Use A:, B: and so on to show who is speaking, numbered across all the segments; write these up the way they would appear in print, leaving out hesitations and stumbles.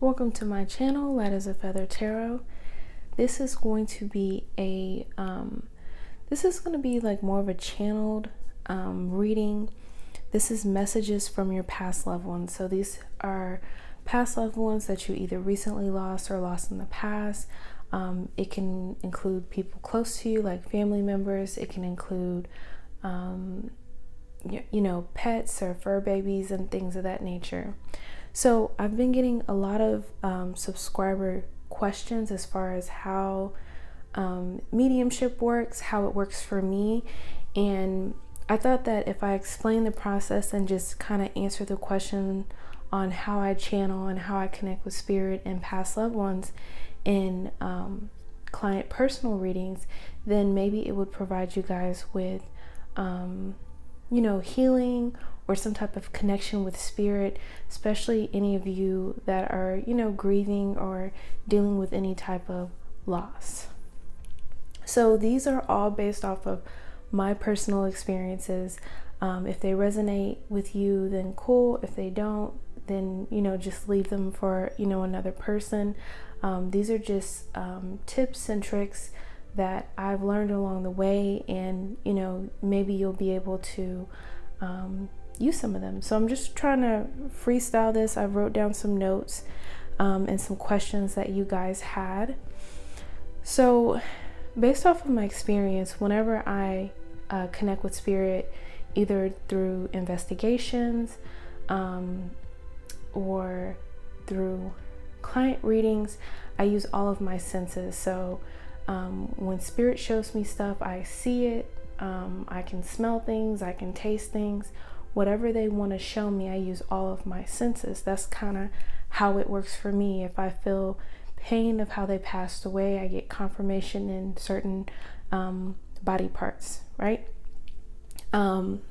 A: Welcome to my channel, LightAsAFeatherTarot. This is going to be like more of a channeled reading. This is messages from your past loved ones. So these are past loved ones that you either recently lost or lost in the past. It can include people close to you, like family members. It can include, pets or fur babies and things of that nature. So I've been getting a lot of subscriber questions as far as how mediumship works, how it works for me. And I thought that if I explain the process and just kind of answer the question on how I channel and how I connect with spirit and past loved ones in client personal readings, then maybe it would provide you guys with healing or some type of connection with spirit, especially any of you that are, grieving or dealing with any type of loss. So these are all based off of my personal experiences. If they resonate with you, then cool. If they don't, then, just leave them for, another person. These are just tips and tricks that I've learned along the way, and, maybe you'll be able to use some of them. So I'm just trying to freestyle this. I wrote down some notes and some questions that you guys had. So based off of my experience, whenever I connect with spirit, either through investigations or through client readings, I use all of my senses. So when spirit shows me stuff, I see it, I can smell things, I can taste things. Whatever they want to show me, I use all of my senses. That's kind of how it works for me. If I feel pain of how they passed away, I get confirmation in certain body parts, right? In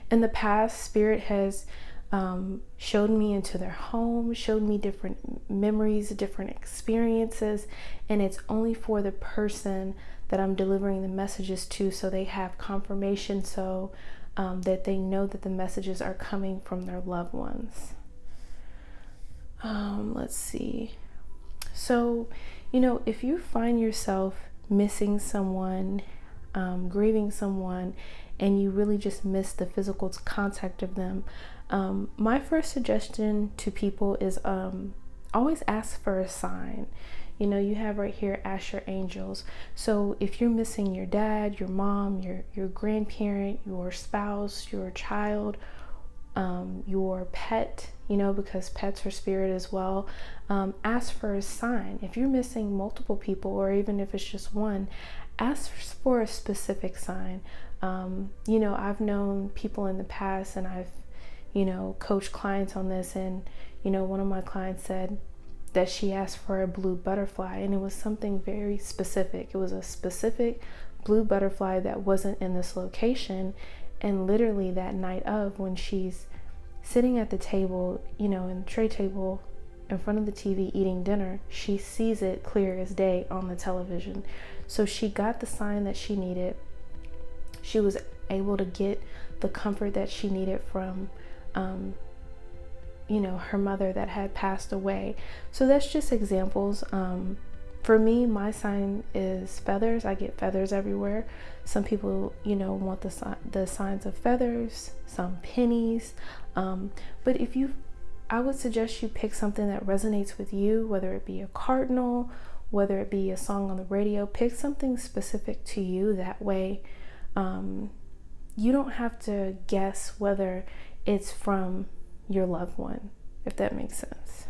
A: the past, spirit has showed me into their home, showed me different memories, different experiences, and it's only for the person that I'm delivering the messages to, so they have confirmation, so that they know that the messages are coming from their loved ones. Let's see. So, if you find yourself missing someone, grieving someone, and you really just miss the physical contact of them, my first suggestion to people is always ask for a sign. You have right here, ask your angels. So if you're missing your dad, your mom, your grandparent, your spouse, your child, your pet, because pets are spirit as well, ask for a sign. If you're missing multiple people, or even if it's just one, ask for a specific sign. I've known people in the past, and I've, coached clients on this, and, one of my clients said that she asked for a blue butterfly, and it was something very specific. It was a specific blue butterfly that wasn't in this location. And literally that night of, when she's sitting at the table, in the tray table in front of the TV eating dinner, she sees it clear as day on the television. So she got the sign that she needed. She was able to get the comfort that she needed from her mother that had passed away. So that's just examples. For me, my sign is feathers. I get feathers everywhere. Some people, want the signs of feathers, some pennies. But I would suggest you pick something that resonates with you, whether it be a cardinal, whether it be a song on the radio. Pick something specific to you. That way, you don't have to guess whether it's from your loved one, if that makes sense.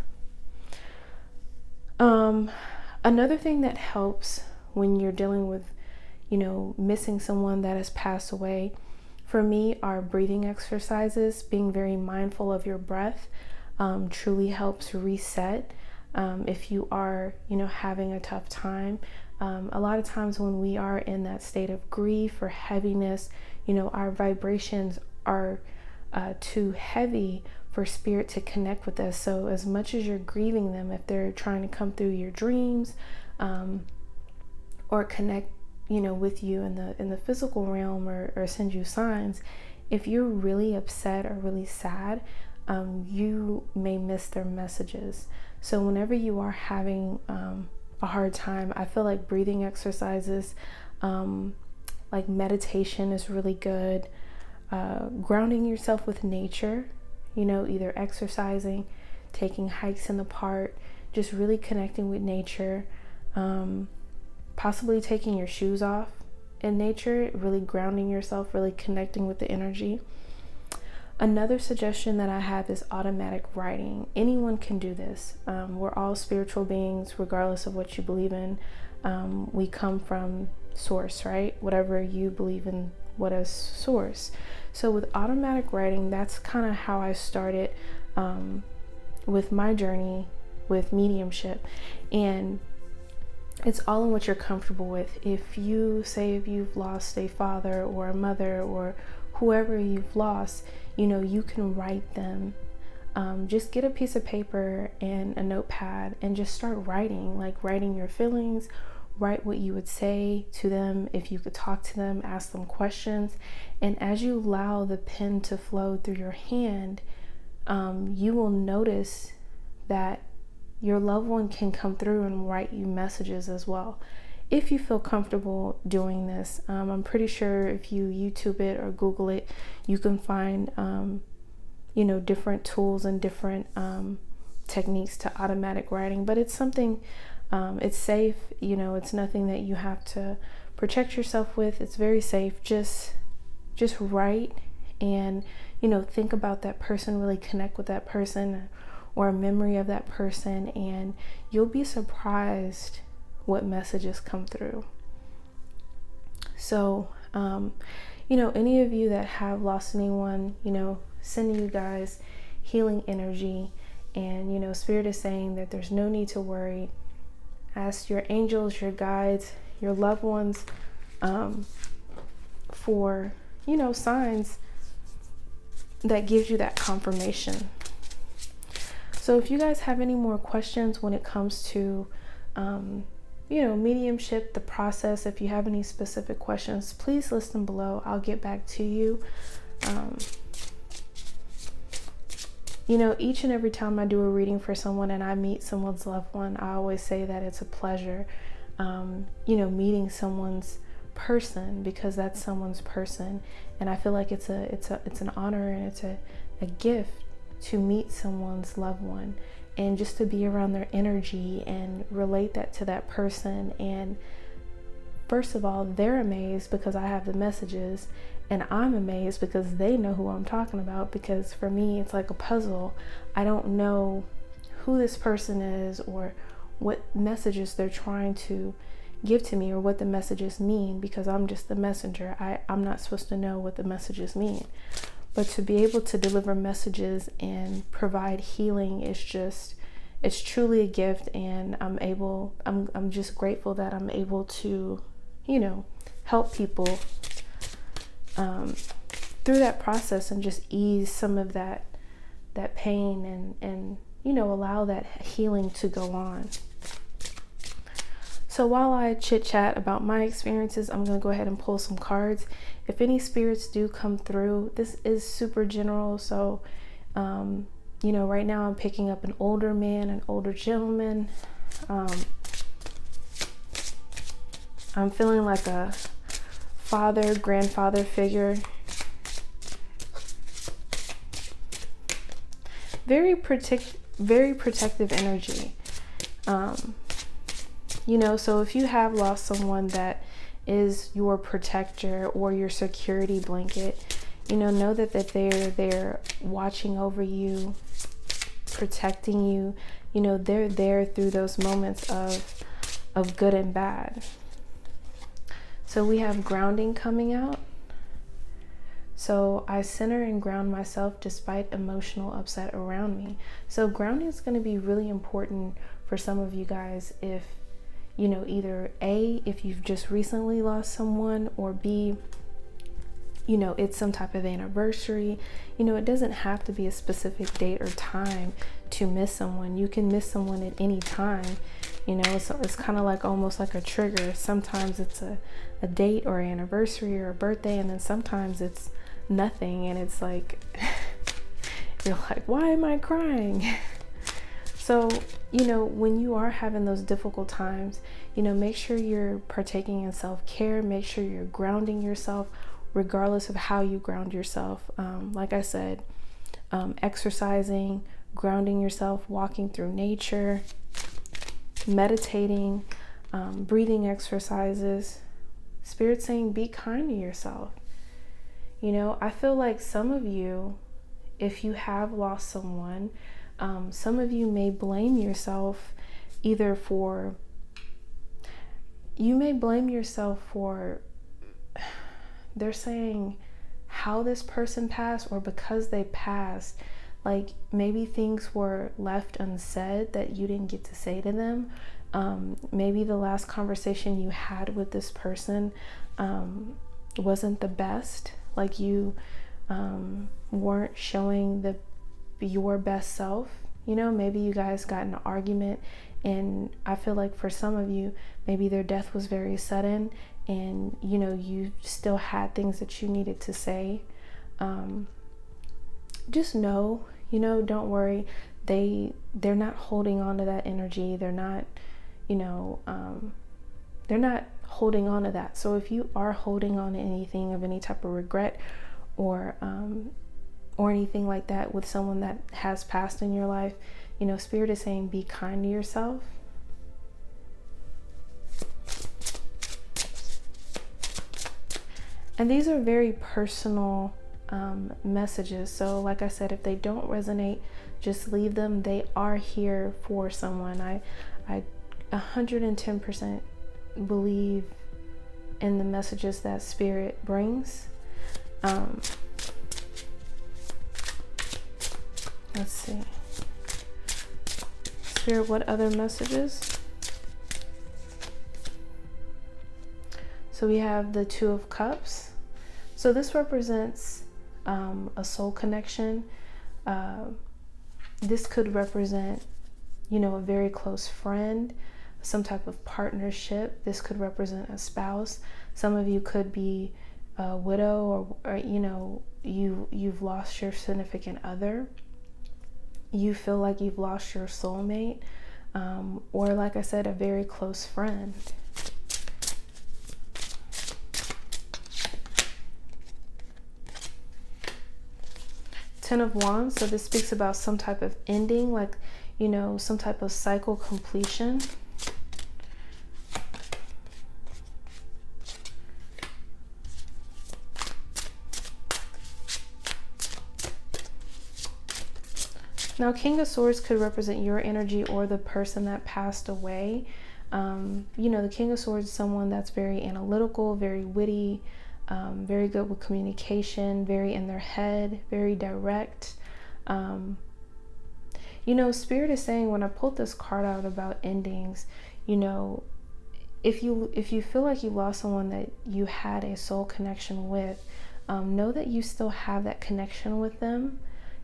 A: Another thing that helps when you're dealing with, missing someone that has passed away, for me, are breathing exercises. Being very mindful of your breath truly helps reset. If you are, having a tough time, a lot of times when we are in that state of grief or heaviness, our vibrations are too heavy for spirit to connect with us. So as much as you're grieving them, if they're trying to come through your dreams or connect, with you in the physical realm, or send you signs, if you're really upset or really sad, you may miss their messages. So whenever you are having a hard time, I feel like breathing exercises, like meditation is really good. Grounding yourself with nature, either exercising, taking hikes in the park, just really connecting with nature, possibly taking your shoes off in nature, really grounding yourself, really connecting with the energy. Another suggestion that I have is automatic writing. Anyone can do this. We're all spiritual beings, regardless of what you believe in. We come from source, right? Whatever you believe in, what is source. So with automatic writing, that's kind of how I started with my journey with mediumship. And it's all in what you're comfortable with. If you've lost a father or a mother or whoever you've lost, you can write them. Just get a piece of paper and a notepad and just start writing, like writing your feelings, write what you would say to them. If you could talk to them, ask them questions. And as you allow the pen to flow through your hand, you will notice that your loved one can come through and write you messages as well. If you feel comfortable doing this, I'm pretty sure if you YouTube it or Google it, you can find, different tools and different techniques to automatic writing. But it's something, it's safe. It's nothing that you have to protect yourself with. It's very safe. Just write and, think about that person, really connect with that person or a memory of that person, and you'll be surprised what messages come through. So, any of you that have lost anyone, sending you guys healing energy, and, Spirit is saying that there's no need to worry. Ask your angels, your guides, your loved ones, for, signs that gives you that confirmation. So if you guys have any more questions when it comes to, mediumship, the process, if you have any specific questions, please list them below. I'll get back to you. Each and every time I do a reading for someone and I meet someone's loved one, I always say that it's a pleasure, meeting someone's person, because that's someone's person. And I feel like it's an honor and it's a gift to meet someone's loved one and just to be around their energy and relate that to that person. And first of all, they're amazed because I have the messages, and I'm amazed because they know who I'm talking about, because for me it's like a puzzle. I don't know who this person is or what messages they're trying to give to me or what the messages mean, because I'm just the messenger. I'm not supposed to know what the messages mean. But to be able to deliver messages and provide healing it's truly a gift. And I'm just grateful that I'm able to, help people through that process and just ease some of that pain and allow that healing to go on. So while I chit chat about my experiences, I'm going to go ahead and pull some cards. If any spirits do come through, this is super general. So, right now I'm picking up an older man, an older gentleman. I'm feeling like a father, grandfather figure. Very protective energy. So if you have lost someone that is your protector or your security blanket, know that they're there watching over you, protecting you. They're there through those moments of good and bad. So we have grounding coming out. So I center and ground myself despite emotional upset around me. So grounding is going to be really important for some of you guys if, either A, if you've just recently lost someone, or B, it's some type of anniversary. It doesn't have to be a specific date or time to miss someone. You can miss someone at any time. It's kind of like almost like a trigger. Sometimes it's a date or anniversary or a birthday, and then sometimes it's nothing, and it's like You're like, why am I crying? So, you know, when you are having those difficult times, you know, make sure you're partaking in self-care. Make sure you're grounding yourself, regardless of how you ground yourself. Like I said, exercising, grounding yourself, walking through nature, meditating, breathing exercises. Spirit saying, be kind to yourself. You know, I feel like some of you, if you have lost someone, some of you may blame yourself either for, they're saying how this person passed or because they passed. Like maybe things were left unsaid that you didn't get to say to them. Maybe the last conversation you had with this person wasn't the best. Like you weren't showing your best self. You know, maybe you guys got in an argument, and I feel like for some of you, maybe their death was very sudden, and you know, you still had things that you needed to say. Just know, you know, don't worry. They're not holding on to that energy. They're not, you know, they're not holding on to that. So if you are holding on to anything of any type of regret or anything like that with someone that has passed in your life, you know, Spirit is saying, be kind to yourself. And these are very personal messages. So like I said, if they don't resonate, just leave them. They are here for someone. I 110% believe in the messages that Spirit brings. Let's see. Spirit, what other messages? So we have the Two of Cups. So this represents a soul connection. This could represent, you know, a very close friend, some type of partnership. This could represent a spouse. Some of you could be a widow, or you know, you've lost your significant other. You feel like you've lost your soulmate, or like I said, a very close friend. Ten of Wands, so this speaks about some type of ending, like, you know, some type of cycle completion. Now, King of Swords could represent your energy or the person that passed away. You know, the King of Swords is someone that's very analytical, very witty, very good with communication, very in their head, very direct. You know, Spirit is saying, when I pulled this card out about endings, you know, if you feel like you lost someone that you had a soul connection with, know that you still have that connection with them,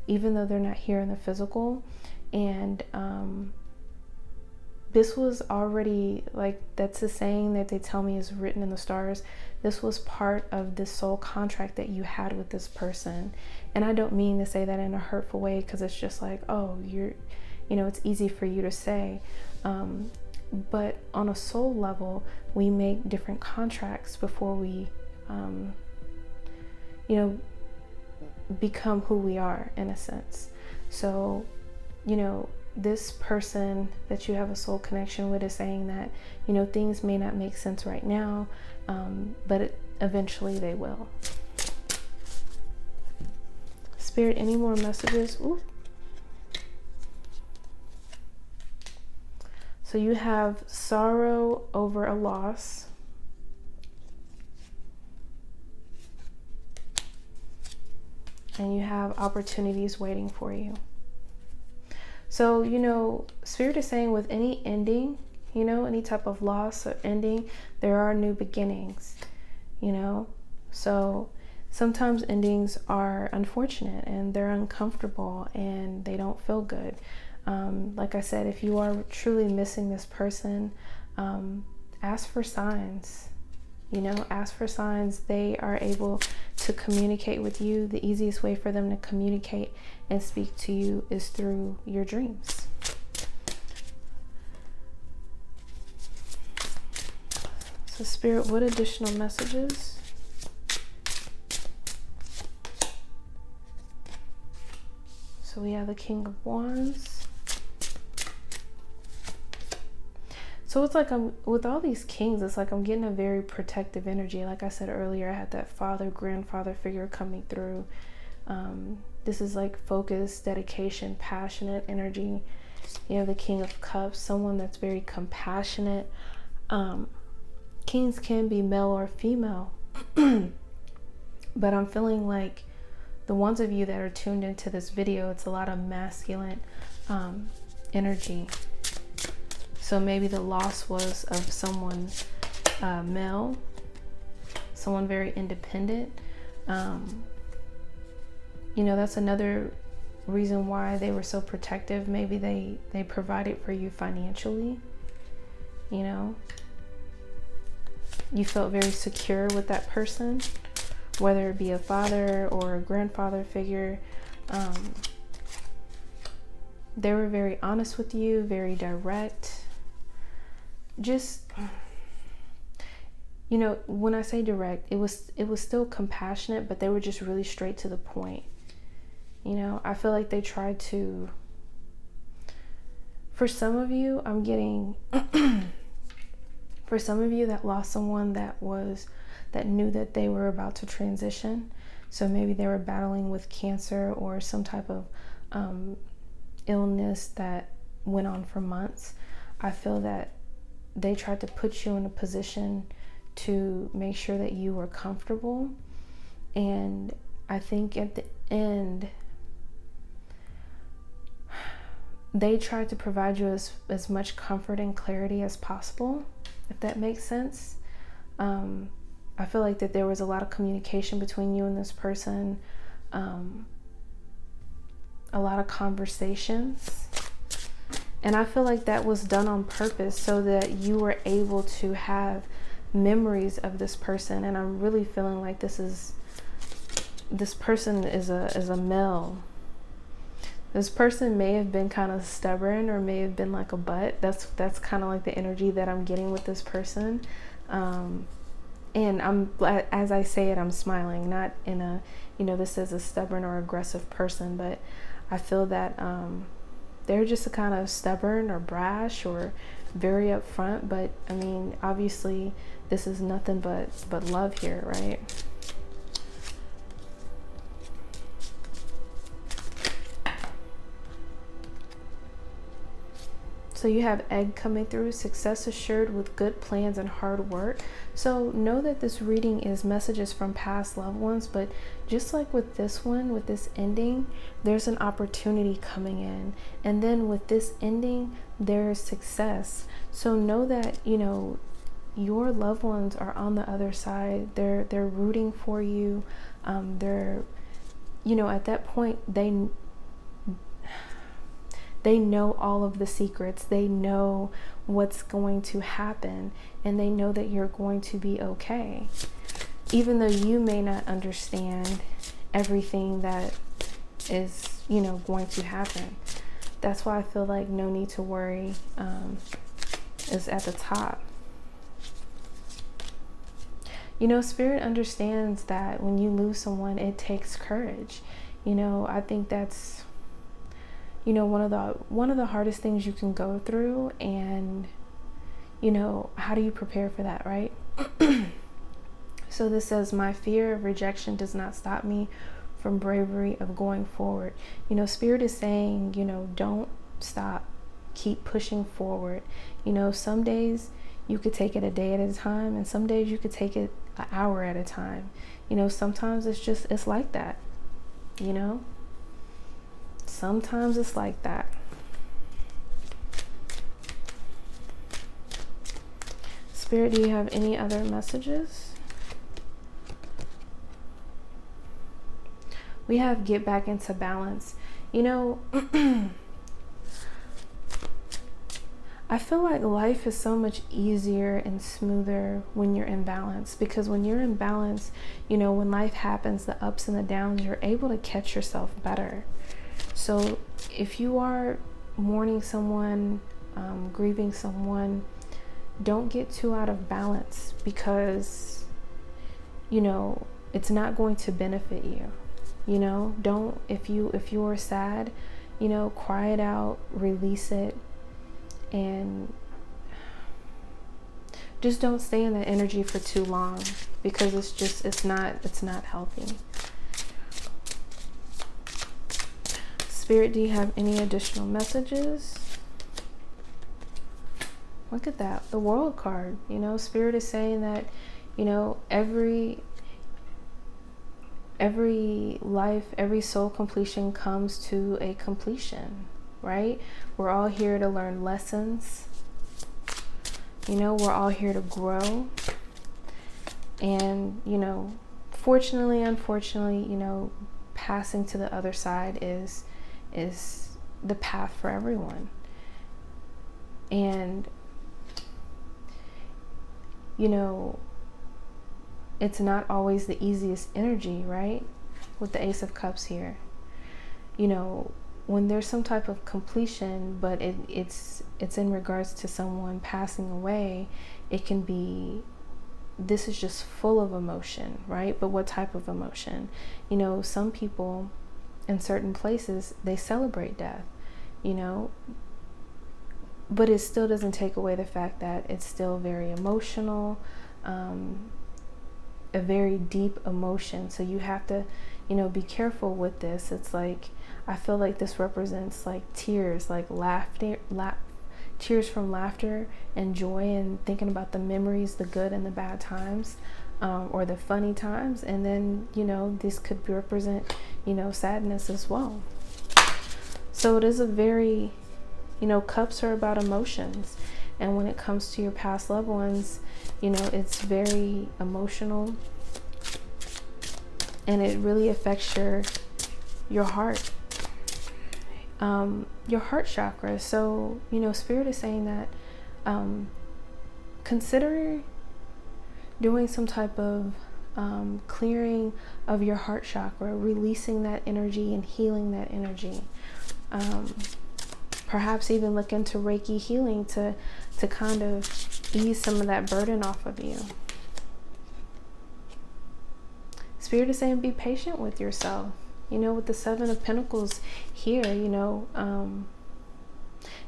A: even though they're not here in the physical. And this was already, like, that's a saying that they tell me is written in the stars. This was part of this soul contract that you had with this person. And I don't mean to say that in a hurtful way, because it's just like, oh, you know, it's easy for you to say. But on a soul level, we make different contracts before we, you know, become who we are, in a sense. So, you know, this person that you have a soul connection with is saying that, you know, things may not make sense right now, but eventually they will. Spirit, any more messages? Ooh. So you have sorrow over a loss. And you have opportunities waiting for you. So, you know, Spirit is saying with any ending, you know, any type of loss or ending, there are new beginnings, you know. So sometimes endings are unfortunate and they're uncomfortable and they don't feel good. Like I said, if you are truly missing this person, ask for signs. You know, ask for signs. They are able to communicate with you. The easiest way for them to communicate and speak to you is through your dreams. So Spirit, what additional messages? So we have the King of Wands. So it's like with all these kings, it's like I'm getting a very protective energy. Like I said earlier, I had that father, grandfather figure coming through. This is like focus, dedication, passionate energy. You have the King of Cups, someone that's very compassionate. Kings can be male or female. But I'm feeling like the ones of you that are tuned into this video, it's a lot of masculine energy. So maybe the loss was of someone male, someone very independent. You know, that's another reason why they were so protective. Maybe they provided for you financially, you know. You felt very secure with that person, whether it be a father or a grandfather figure. They were very honest with you, very direct. Just, you know, when I say direct, it was still compassionate, but they were just really straight to the point. You know, I feel like they tried to, for some of you, I'm getting, for some of you that lost someone that knew that they were about to transition. So maybe they were battling with cancer or some type of illness that went on for months. I feel that they tried to put you in a position to make sure that you were comfortable. And I think at the end, they tried to provide you as much comfort and clarity as possible, if that makes sense. I feel like that there was a lot of communication between you and this person, a lot of conversations. And I feel like that was done on purpose so that you were able to have memories of this person. And I'm really feeling like this person is a male. This person may have been kind of stubborn or may have been like a butt. That's kind of like the energy that I'm getting with this person. And as I say it, I'm smiling, not in a, you know, this is a stubborn or aggressive person, but I feel that they're just a kind of stubborn or brash or very upfront. But I mean, obviously this is nothing but love here, right? So you have egg coming through, success assured with good plans and hard work. So know that this reading is messages from past loved ones, but just like with this one, with this ending, there's an opportunity coming in. And then with this ending, there's success. So know that, you know, your loved ones are on the other side. They're rooting for you. They're, you know, at that point, they know all of the secrets. They know what's going to happen, and they know that you're going to be okay. Even though you may not understand everything that is, you know, going to happen. That's why I feel like no need to worry is at the top. You know, Spirit understands that when you lose someone, it takes courage. You know, I think that's, you know, one of the hardest things you can go through. And, you know, how do you prepare for that, right? So this says, my fear of rejection does not stop me from bravery of going forward. You know, Spirit is saying, you know, don't stop, keep pushing forward. You know, some days you could take it a day at a time, and some days you could take it an hour at a time. You know, sometimes it's like that, you know. Sometimes it's like that. Spirit, do you have any other messages? We have get back into balance. You know, I feel like life is so much easier and smoother when you're in balance, because when you're in balance, you know, when life happens, the ups and the downs, you're able to catch yourself better. So if you are mourning someone, grieving someone, don't get too out of balance, because, you know, it's not going to benefit you. You know, don't, if you are sad, you know, cry it out, release it, and just don't stay in that energy for too long, because it's not healthy. Spirit, do you have any additional messages? Look at that, the World card. You know, Spirit is saying that, you know, every life, every soul completion comes to a completion, right? We're all here to learn lessons. You know, we're all here to grow. And, you know, fortunately, unfortunately, you know, passing to the other side is the path for everyone. And, you know, it's not always the easiest energy, right? With the Ace of Cups here. You know, when there's some type of completion, but it's in regards to someone passing away, it can be, this is just full of emotion, right? But what type of emotion? You know, some people in certain places, they celebrate death, you know, but it still doesn't take away the fact that it's still very emotional, a very deep emotion. So you have to, you know, be careful with this. It's like, I feel like this represents like tears, like laughter, tears from laughter and joy, and thinking about the memories, the good and the bad times, or the funny times. And then, you know, this could represent, you know, sadness as well. So it is a very, you know, cups are about emotions. And when it comes to your past loved ones, you know, it's very emotional, and it really affects your heart, your heart chakra. So, you know, Spirit is saying that consider doing some type of clearing of your heart chakra, releasing that energy and healing that energy. Perhaps even look into Reiki healing to kind of ease some of that burden off of you. Spirit is saying be patient with yourself. You know, with the Seven of Pentacles here, you know,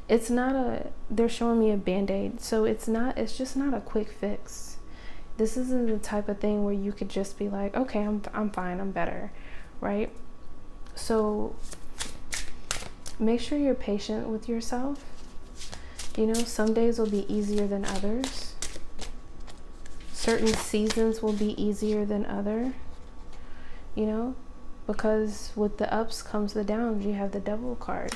A: it's not they're showing me a band-aid. So it's just not a quick fix. This isn't the type of thing where you could just be like, okay, I'm fine, I'm better, right? So make sure you're patient with yourself. You know, some days will be easier than others. Certain seasons will be easier than other, you know, because with the ups comes the downs. You have the Devil card.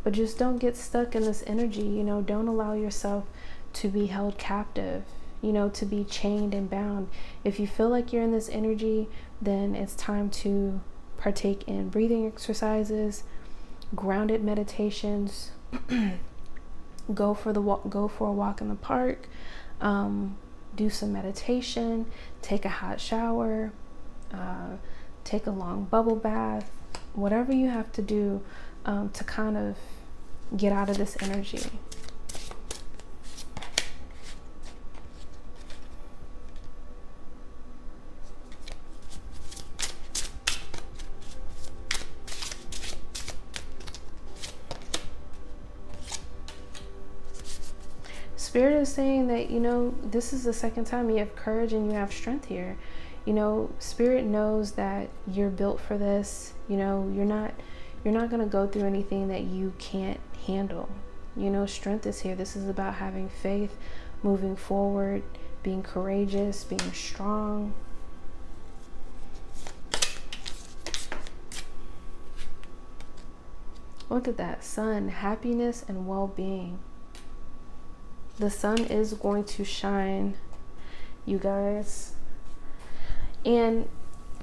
A: But just don't get stuck in this energy, you know, don't allow yourself to be held captive, you know, to be chained and bound. If you feel like you're in this energy, then it's time to partake in breathing exercises, grounded meditations, go for a walk in the park, do some meditation, take a hot shower, take a long bubble bath, whatever you have to do to kind of get out of this energy. Spirit is saying that, you know, this is the second time you have courage and you have strength here. You know, Spirit knows that you're built for this. You know, you're not going to go through anything that you can't handle. You know, strength is here. This is about having faith, moving forward, being courageous, being strong. Look at that sun, happiness and well-being. The sun is going to shine, you guys. And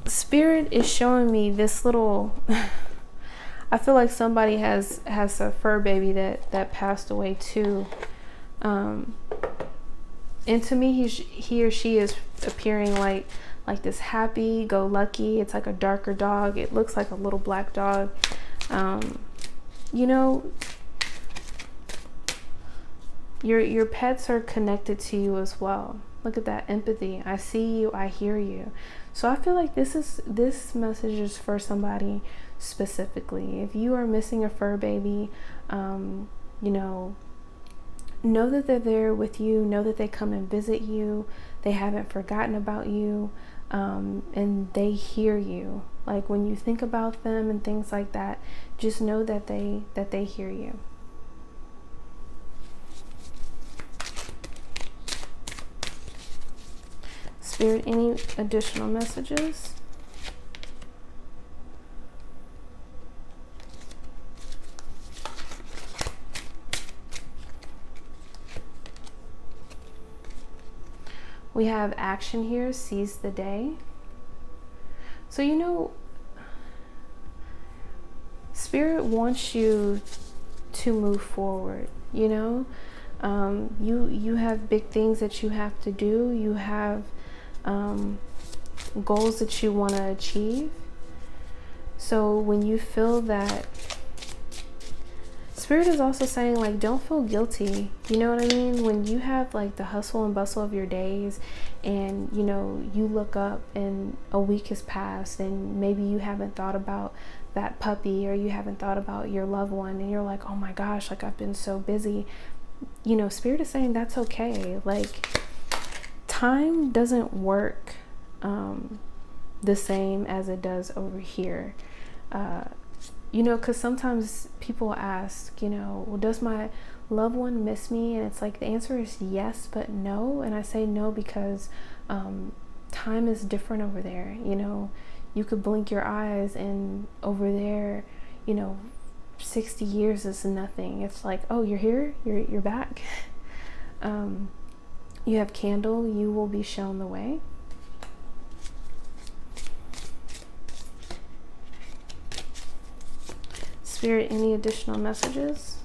A: Spirit is showing me this little I feel like somebody has a fur baby that passed away too. And to me, he or she is appearing like this happy-go-lucky. It's like a darker dog. It looks like a little black dog. You know, your pets are connected to you as well. Look at that empathy. I see you, I hear you. So I feel like this message is for somebody specifically. If you are missing a fur baby, you know that they're there with you. Know that they come and visit you. They haven't forgotten about you, and they hear you. Like when you think about them and things like that, just know that they hear you. Spirit, any additional messages? We have action here, seize the day. So, you know, Spirit wants you to move forward, you know. You have big things that you have to do. You have goals that you want to achieve. So when you feel that, Spirit is also saying, like, don't feel guilty. You know what I mean? When you have like the hustle and bustle of your days, and you know, you look up and a week has passed and maybe you haven't thought about that puppy, or you haven't thought about your loved one, and you're like, oh my gosh, like I've been so busy. You know, Spirit is saying that's okay. Like, time doesn't work the same as it does over here. You know, because sometimes people ask, you know, well, does my loved one miss me? And it's like, the answer is yes, but no. And I say no because time is different over there. You know, you could blink your eyes and over there, you know, 60 years is nothing. It's like, oh, you're here, you're back. You have candle, you will be shown the way. Spirit, any additional messages?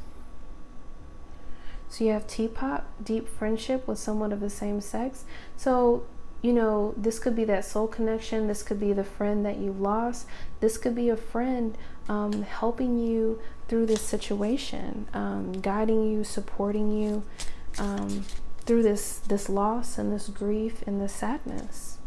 A: So you have teapot, deep friendship with someone of the same sex. So, you know, this could be that soul connection. This could be the friend that you lost. This could be a friend helping you through this situation, guiding you, supporting you through this loss and this grief and this sadness.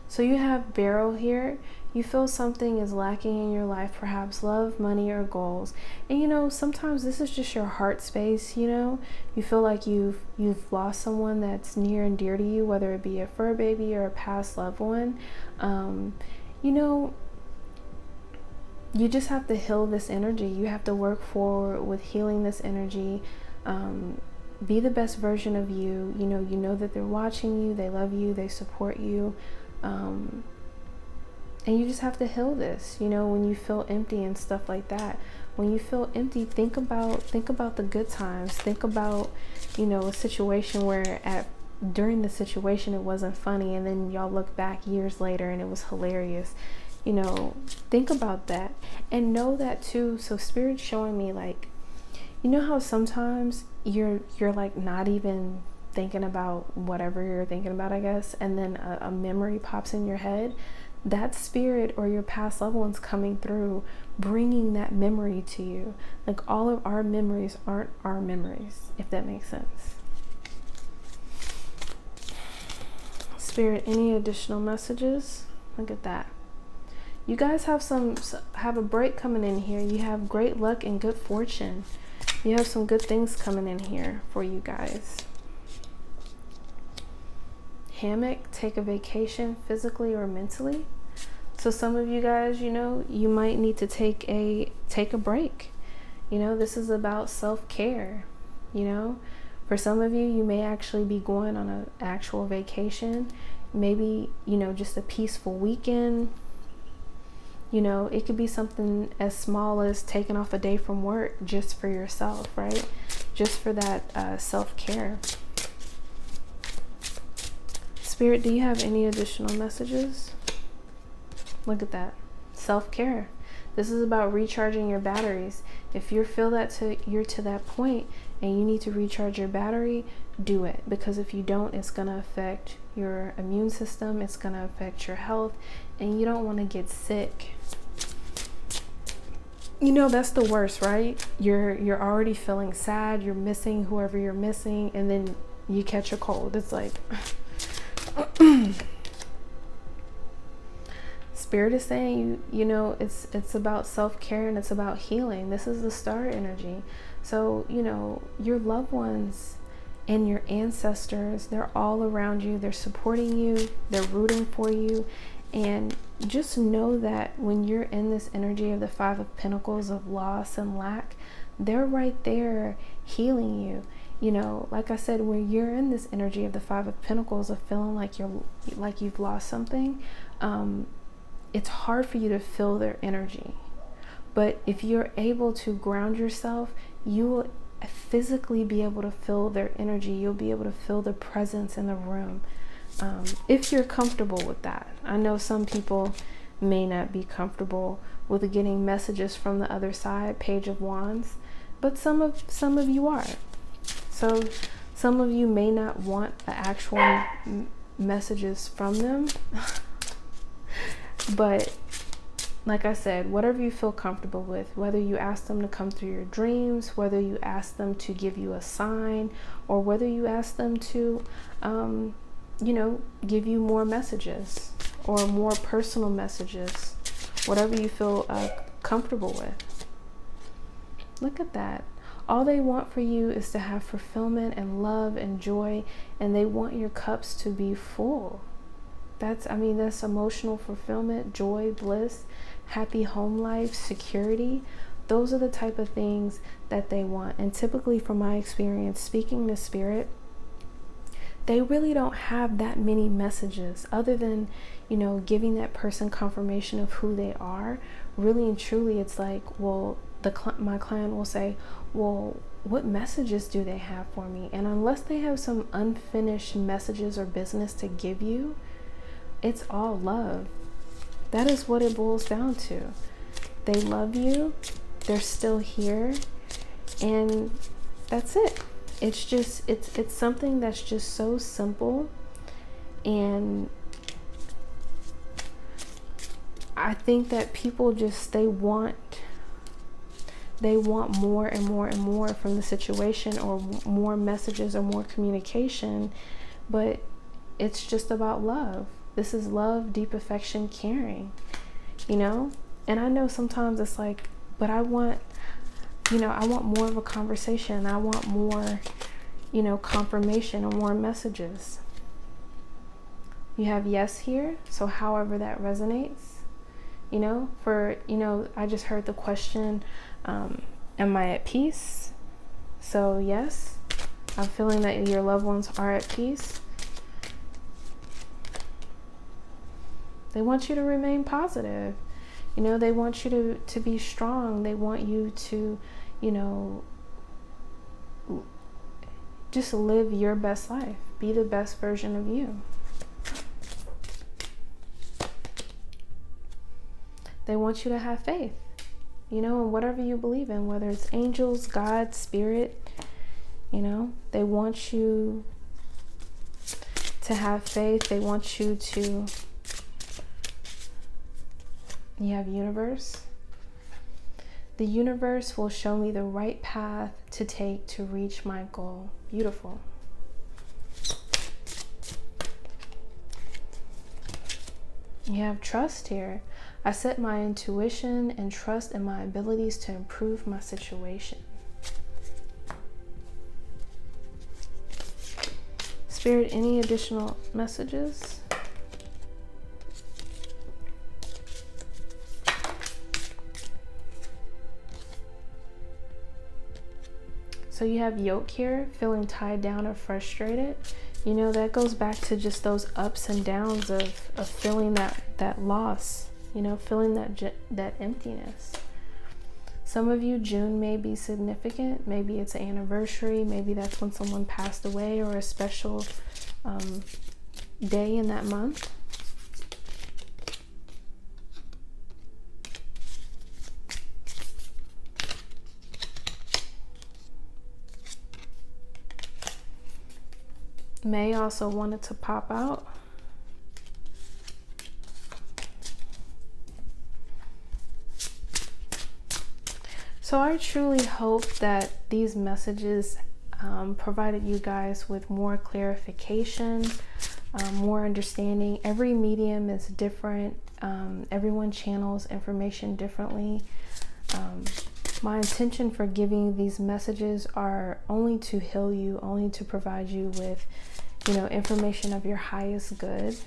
A: So you have barrel here. You feel something is lacking in your life, perhaps love, money, or goals. And you know, sometimes this is just your heart space, you know. You feel like you've lost someone that's near and dear to you, whether it be a fur baby or a past loved one. You know, you just have to heal this energy. You have to work forward with healing this energy. Be the best version of you. You know that they're watching you, they love you, they support you. And you just have to heal this, you know, when you feel empty and stuff like that. When you feel empty, think about the good times. Think about, you know, a situation where during the situation it wasn't funny, and then y'all look back years later and it was hilarious. You know, think about that and know that too. So Spirit's showing me, like, you know how sometimes you're like not even thinking about whatever you're thinking about, I guess, and then a memory pops in your head. That spirit or your past loved ones coming through, bringing that memory to you. Like, all of our memories aren't our memories, if that makes sense. Spirit, any additional messages? Look at that. You guys have a break coming in here. You have great luck and good fortune. You have some good things coming in here for you guys. Hammock, take a vacation physically or mentally. So some of you guys, you know, you might need to take a break. You know, this is about self-care. You know, for some of you, you may actually be going on an actual vacation. Maybe, you know, just a peaceful weekend. You know, it could be something as small as taking off a day from work just for yourself, right? Just for that self-care. Spirit, do you have any additional messages? Look at that. Self-care. This is about recharging your batteries. If you feel that you're to that point and you need to recharge your battery, do it. Because if you don't, it's going to affect your immune system. It's going to affect your health. And you don't want to get sick. You know, that's the worst, right? You're already feeling sad. You're missing whoever you're missing. And then you catch a cold. It's like... Spirit is saying, you know, it's about self-care and it's about healing. This is the star energy. So, you know, your loved ones and your ancestors, they're all around you. They're supporting you. They're rooting for you. And just know that when you're in this energy of the Five of Pentacles of loss and lack, they're right there healing you. You know, like I said, when you're in this energy of the Five of Pentacles of feeling like you've lost something, it's hard for you to feel their energy. But if you're able to ground yourself, you will physically be able to feel their energy. You'll be able to feel the presence in the room. If you're comfortable with that. I know some people may not be comfortable with getting messages from the other side, Page of Wands, but some of you are. So some of you may not want the actual messages from them. But like I said, whatever you feel comfortable with, whether you ask them to come through your dreams, whether you ask them to give you a sign, or whether you ask them to, you know, give you more messages or more personal messages, whatever you feel comfortable with. Look at that. All they want for you is to have fulfillment and love and joy, and they want your cups to be full. That's emotional fulfillment, joy, bliss, happy home life, security. Those are the type of things that they want. And typically, from my experience, speaking to Spirit, they really don't have that many messages other than, you know, giving that person confirmation of who they are. Really and truly, it's like, well, my client will say, well, what messages do they have for me? And unless they have some unfinished messages or business to give you, it's all love. That is what it boils down to. They love you. They're still here. And that's it. It's just, it's something that's just so simple. And I think that people just, they want more and more and more from the situation, or more messages or more communication. But it's just about love. This is love, deep affection, caring, you know? And I know sometimes it's like, but I want more of a conversation. I want more, you know, confirmation or more messages. You have yes here. So however that resonates, you know, I just heard the question, am I at peace? So yes, I'm feeling that your loved ones are at peace. They want you to remain positive. You know, they want you to be strong. They want you to, you know, just live your best life. Be the best version of you. They want you to have faith, you know, in whatever you believe in, whether it's angels, God, Spirit, you know. They want you to have faith. They want you to... You have universe. The universe will show me the right path to take to reach my goal. Beautiful. You have trust here. I set my intuition and trust in my abilities to improve my situation. Spirit, any additional messages? So you have yoke here, feeling tied down or frustrated. You know, that goes back to just those ups and downs of feeling that loss, you know, feeling that emptiness. Some of you, June may be significant. Maybe it's an anniversary. Maybe that's when someone passed away, or a special day in that month. May also wanted to pop out. So I truly hope that these messages provided you guys with more clarification, more understanding. Every medium is different. Everyone channels information differently. My intention for giving these messages are only to heal you, only to provide you with, you know, information of your highest good.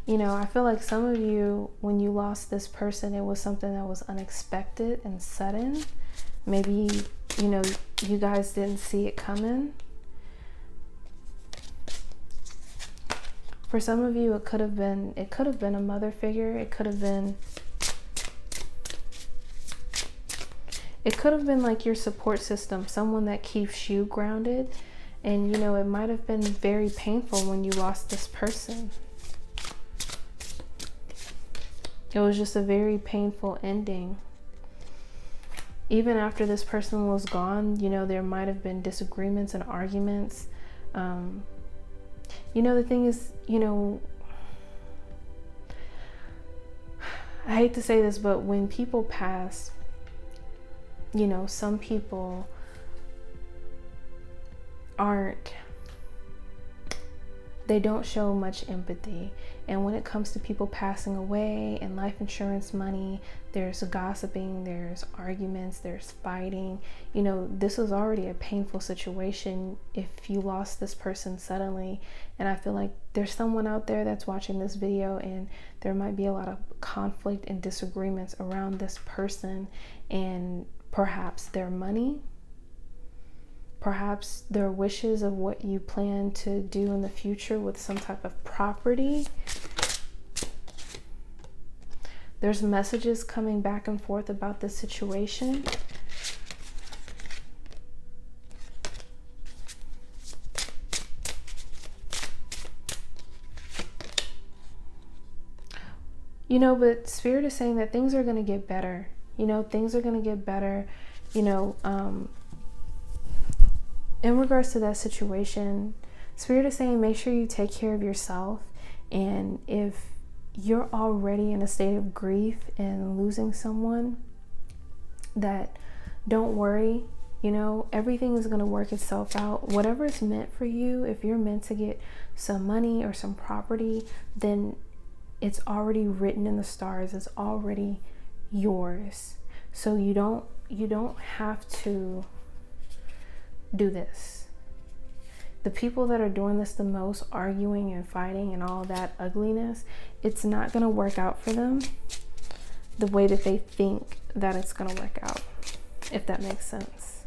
A: You know, I feel like some of you, when you lost this person, it was something that was unexpected and sudden. Maybe, you know, you guys didn't see it coming. For some of you, it could have been a mother figure. It could have been like your support system, someone that keeps you grounded. And, you know, it might have been very painful when you lost this person. It was just a very painful ending. Even after this person was gone, you know, there might have been disagreements and arguments. You know, the thing is, you know, I hate to say this, but when people pass, you know, some people they don't show much empathy. And when it comes to people passing away and life insurance money, there's gossiping, there's arguments, there's fighting. You know, this was already a painful situation if you lost this person suddenly. And I feel like there's someone out there that's watching this video and there might be a lot of conflict and disagreements around this person and perhaps their money, perhaps their wishes of what you plan to do in the future with some type of property. There's messages coming back and forth about this situation. You know, but Spirit is saying that things are going to get better. You know, things are going to get better. You know, in regards to that situation, Spirit is saying make sure you take care of yourself. And if you're already in a state of grief and losing someone, that don't worry, you know, everything is going to work itself out. Whatever is meant for you, if you're meant to get some money or some property, then it's already written in the stars. It's already yours. So you don't have to do this. The people that are doing this the most, arguing and fighting and all that ugliness, it's not going to work out for them the way that they think that it's going to work out, if that makes sense.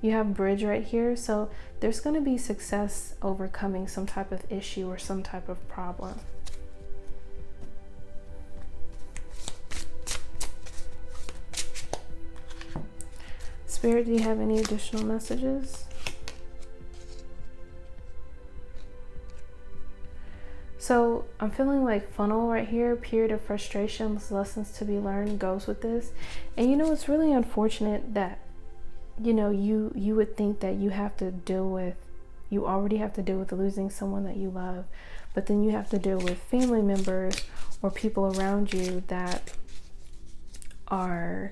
A: You have bridge right here, so there's going to be success overcoming some type of issue or some type of problem. Spirit, do you have any additional messages? So I'm feeling like funnel right here, period of frustration, lessons to be learned goes with this. And you know, it's really unfortunate that, you know, you would think that you already have to deal with losing someone that you love, but then you have to deal with family members or people around you that are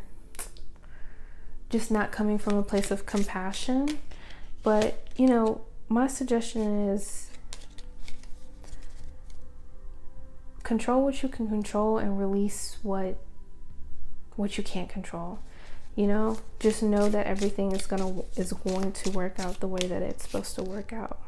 A: just not coming from a place of compassion. But, you know, my suggestion is control what you can control and release what you can't control. You know, just know that everything is going to work out the way that it's supposed to work out.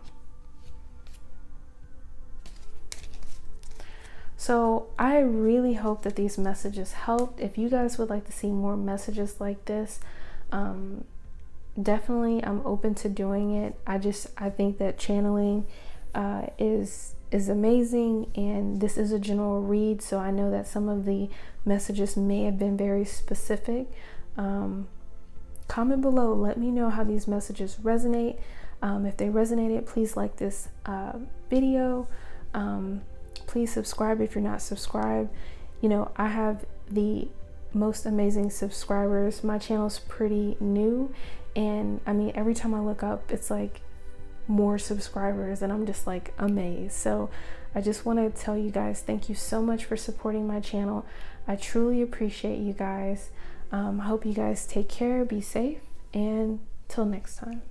A: So I really hope that these messages helped. If you guys would like to see more messages like this, definitely I'm open to doing it. I think that channeling is amazing, and this is a general read, so I know that some of the messages may have been very specific. Comment below, let me know how these messages resonate. If they resonated, please like this video. Please subscribe if you're not subscribed. You know, I have the most amazing subscribers. My channel's pretty new, And I mean, every time I look up, it's like more subscribers, and I'm just like amazed. So I just want to tell you guys, thank you so much for supporting my channel. I truly appreciate you guys. I hope you guys take care, be safe, and till next time.